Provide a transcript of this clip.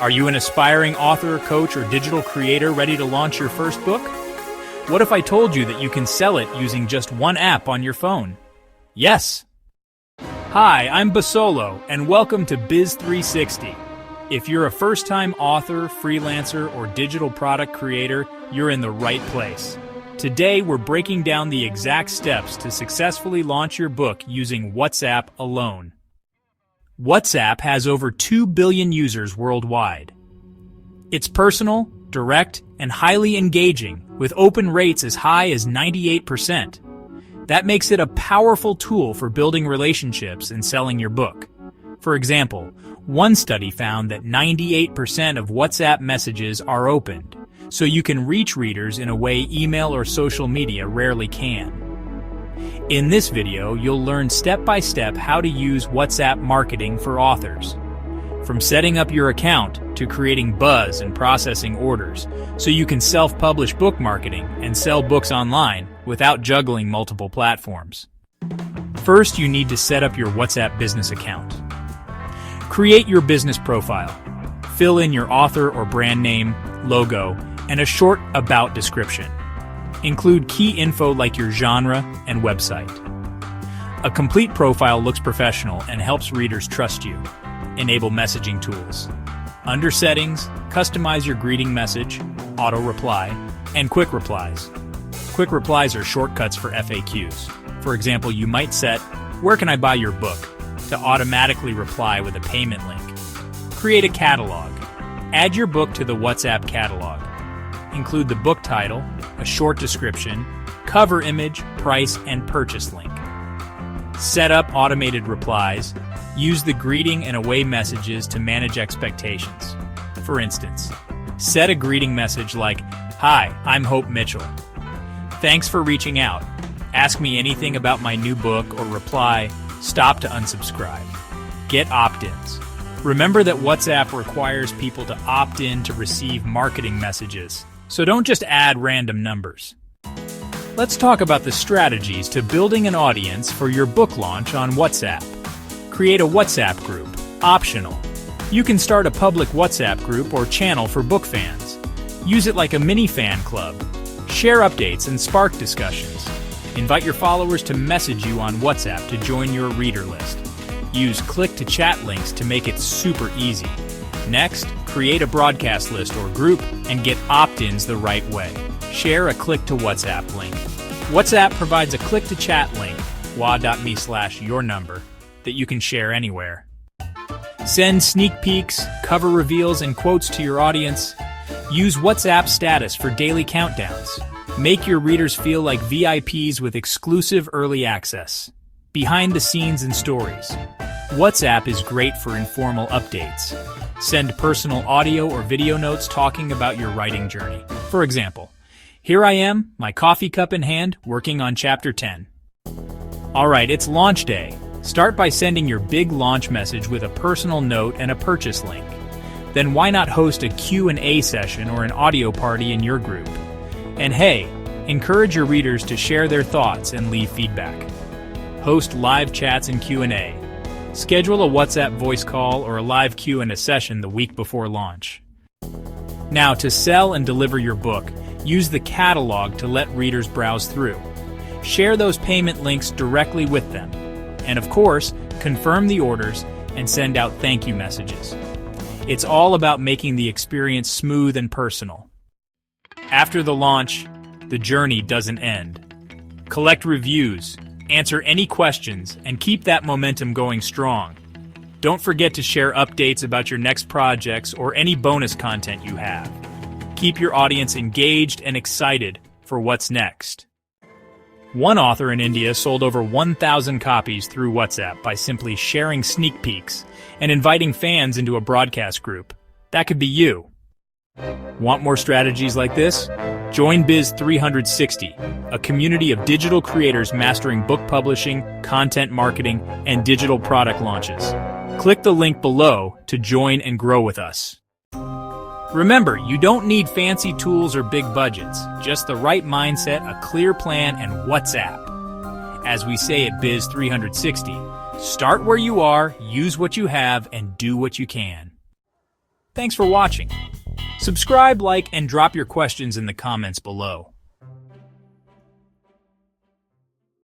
Are you an aspiring author, coach, or digital creator ready to launch your first book? What if I told you that you can sell it using just one app on your phone? Yes! Hi, I'm Basolo, and welcome to Biz 360. If you're a first-time author, freelancer, or digital product creator, you're in the right place. Today, we're breaking down the exact steps to successfully launch your book using WhatsApp alone. WhatsApp has over 2 billion users worldwide. It's personal, direct, and highly engaging, with open rates as high as 98%. That makes it a powerful tool for building relationships and selling your book. For example, one study found that 98% of WhatsApp messages are opened, so you can reach readers in a way email or social media rarely can. In this video, you'll learn step-by-step how to use WhatsApp marketing for authors. From setting up your account to creating buzz and processing orders, so you can self-publish book marketing and sell books online without juggling multiple platforms. First, you need to set up your WhatsApp business account. Create your business profile. Fill in your author or brand name, logo, and a short about description. Include key info like your genre and website. A complete profile looks professional and helps readers trust you. Enable messaging tools. Under Settings, customize your greeting message, auto reply, and quick replies. Quick replies are shortcuts for FAQs. For example, you might set, "Where can I buy your book?" to automatically reply with a payment link. Create a catalog. Add your book to the WhatsApp catalog. Include the book title, a short description, cover image, price, and purchase link. Set up automated replies. Use the greeting and away messages to manage expectations. For instance, set a greeting message like, "Hi, I'm Hope Mitchell. Thanks for reaching out. Ask me anything about my new book," or reply, "Stop to unsubscribe." Get opt-ins. Remember that WhatsApp requires people to opt in to receive marketing messages, so don't just add random numbers. Let's talk about the strategies to building an audience for your book launch on WhatsApp. Create a WhatsApp group. Optional. You can start a public WhatsApp group or channel for book fans. Use it like a mini fan club. Share updates and spark discussions. Invite your followers to message you on WhatsApp to join your reader list. Use click-to-chat links to make it super easy. Next, create a broadcast list or group and get opt-ins the right way. Share a click-to-WhatsApp link. WhatsApp provides a click-to-chat link, wa.me/yournumber, that you can share anywhere. Send sneak peeks, cover reveals, and quotes to your audience. Use WhatsApp status for daily countdowns. Make your readers feel like VIPs with exclusive early access. Behind the scenes and stories. WhatsApp is great for informal updates. Send personal audio or video notes talking about your writing journey. For example, "Here I am, my coffee cup in hand, working on Chapter 10. Alright, it's launch day. Start by sending your big launch message with a personal note and a purchase link. Then why not host a Q&A session or an audio party in your group? And hey, encourage your readers to share their thoughts and leave feedback. Host live chats and Q&A. Schedule a WhatsApp voice call or a live Q&A session the week before launch. Now, to sell and deliver your book, use the catalog to let readers browse through. Share those payment links directly with them. And of course, confirm the orders and send out thank you messages. It's all about making the experience smooth and personal. After the launch, the journey doesn't end. Collect reviews, answer any questions, and keep that momentum going strong. Don't forget to share updates about your next projects or any bonus content you have. Keep your audience engaged and excited for what's next. One author in India sold over 1,000 copies through WhatsApp by simply sharing sneak peeks and inviting fans into a broadcast group. That could be you. Want more strategies like this? Join Biz 360, a community of digital creators mastering book publishing, content marketing, and digital product launches. Click the link below to join and grow with us. Remember, you don't need fancy tools or big budgets, just the right mindset, a clear plan, and WhatsApp. As we say at Biz 360, start where you are, use what you have, and do what you can. Thanks for watching. Subscribe, like, and drop your questions in the comments below.